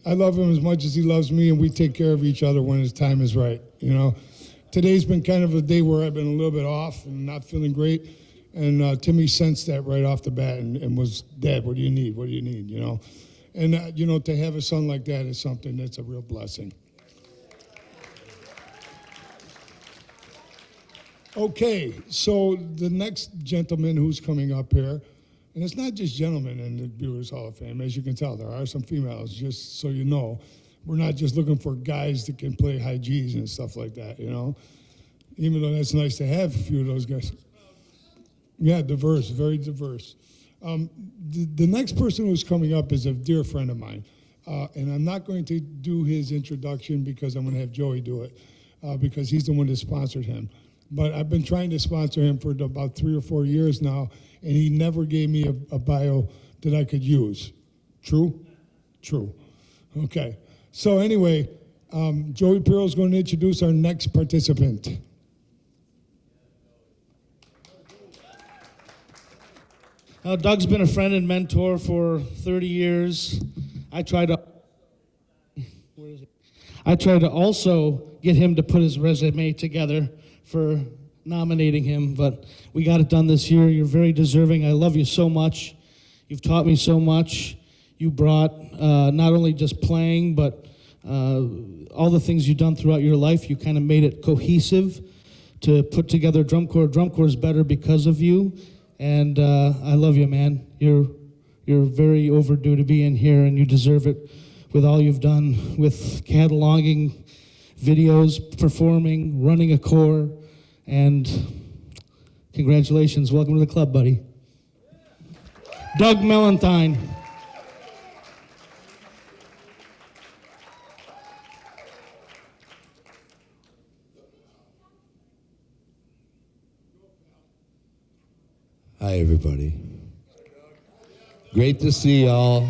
I love him as much as he loves me, and we take care of each other when his time is right. You know, today's been kind of a day where I've been a little bit off and not feeling great, and Timmy sensed that right off the bat and was, Dad, what do you need? What do you need? You know, and you know, to have a son like that is something that's a real blessing. Okay, so the next gentleman who's coming up here, and it's not just gentlemen in the Brewers Hall of Fame, as you can tell, there are some females, just so you know. We're not just looking for guys that can play high G's and stuff like that, you know? Even though that's nice to have a few of those guys. Yeah, diverse, very diverse. The next person who's coming up is a dear friend of mine. And I'm not going to do his introduction because I'm going to have Joey do it, because he's the one that sponsored him. But I've been trying to sponsor him for about 3 or 4 years now, and he never gave me a bio that I could use. True? True. Okay. So anyway, Joey Pirro is going to introduce our next participant. Doug's been a friend and mentor for 30 years. I tried to also get him to put his resume together for nominating him, but we got it done this year. You're very deserving. I love you so much. You've taught me so much. You brought not only just playing, but all the things you've done throughout your life. You kind of made it cohesive to put together drum corps. Drum corps is better because of you, and I love you, man. You're very overdue to be in here, and you deserve it with all you've done with cataloging videos, performing, running a corps, and congratulations. Welcome to the club, buddy. Doug Mellentine. Hi, everybody. Great to see y'all.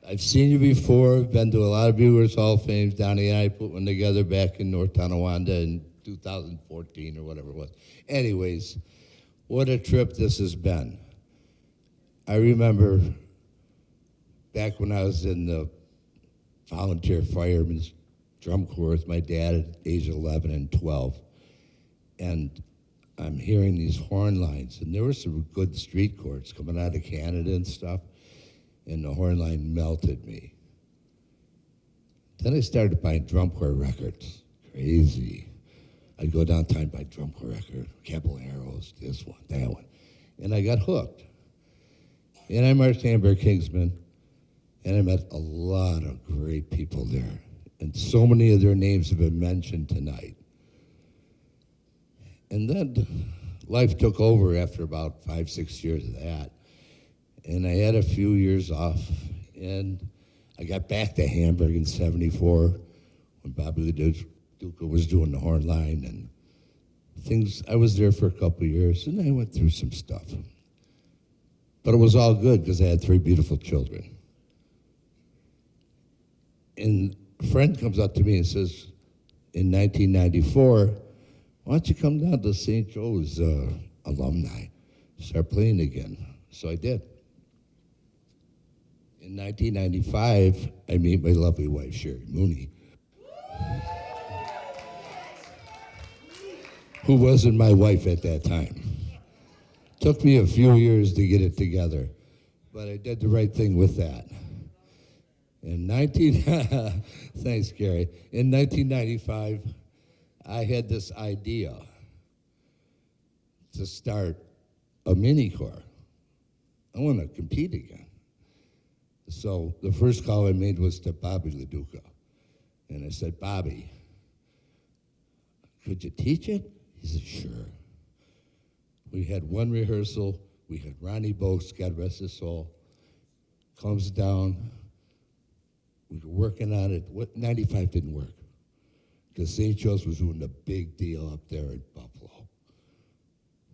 I've seen you before. I've been to a lot of Brewers Hall of Fame. Donnie and I put one together back in North Tonawanda in 2014 or whatever it was. Anyways, what a trip this has been. I remember back when I was in the volunteer fireman's drum corps with my dad at age 11 and 12. And I'm hearing these horn lines, and there were some good street corps coming out of Canada and stuff, and the horn line melted me. Then I started buying drum corps records. Crazy. I'd go downtown and buy drum corps record, Caballeros, this one, that one. And I got hooked. And I marched Hamburg Kingsman, and I met a lot of great people there. And so many of their names have been mentioned tonight. And then life took over after about 5, 6 years of that. And I had a few years off, and I got back to Hamburg in '74 when Bobby LaDuca was doing the horn line and things. I was there for a couple of years, and I went through some stuff. But it was all good because I had 3 beautiful children. And a friend comes up to me and says, in 1994, why don't you come down to St. Joe's alumni, start playing again? So I did. In 1995, I meet my lovely wife, Sherry Mooney, who wasn't my wife at that time. Took me a few years to get it together, but I did the right thing with that. Thanks, Gary. In 1995, I had this idea to start a mini corps. I want to compete again. So the first call I made was to Bobby LaDuca. And I said, Bobby, could you teach it? He said, sure. We had one rehearsal. We had Ronnie Bhof, God rest his soul, comes down. We were working on it. 95 didn't work because St. Joe's was doing a big deal up there in Buffalo.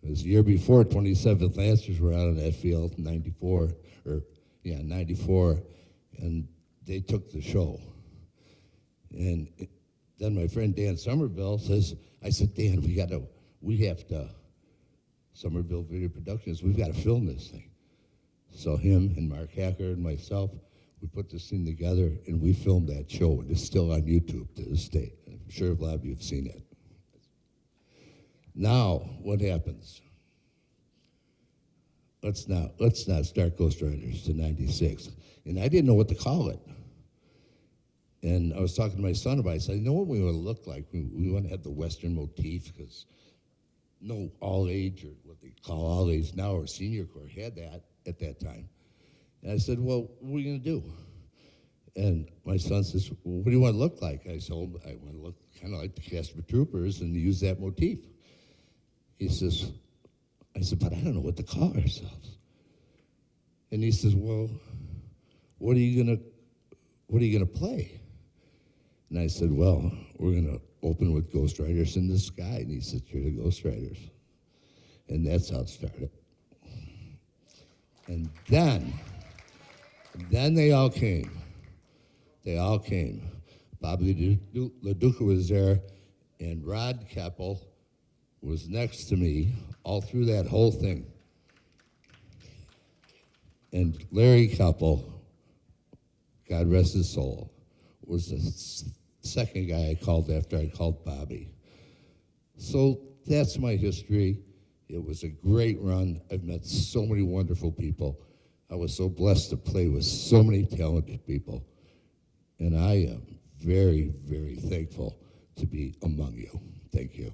It was the year before, 27th Lancers were out on that field, 94, and they took the show. And then my friend Dan Somerville says, I said, Dan, we have to, Somerville Video Productions, we've got to film this thing. So him and Mark Hacker and myself, we put this thing together, and we filmed that show, and it's still on YouTube to this day. I'm sure a lot of you have seen it. Now, what happens? Let's not start Ghost Riders to 96. And I didn't know what to call it. And I was talking to my son about it. I said, you know what we want to look like? We want to have the Western motif, because no all age, or what they call all age now, or senior corps, had that at that time. And I said, well, what are we going to do? And my son says, well, what do you want to look like? I said, well, I want to look kind of like the Casper Troopers and use that motif. He says, I said, but I don't know what to call ourselves. And he says, well, what are you gonna play? And I said, well, we're gonna open with Ghost Riders in the Sky. And he said, you're the Ghost Riders. And that's how it started. And then they all came. They all came. Bobby LaDuca was there, and Rod Keppel was next to me all through that whole thing. And Larry Keppel, God rest his soul, was the second guy I called after I called Bobby. So that's my history. It was a great run. I've met so many wonderful people. I was so blessed to play with so many talented people. And I am very, very thankful to be among you. Thank you.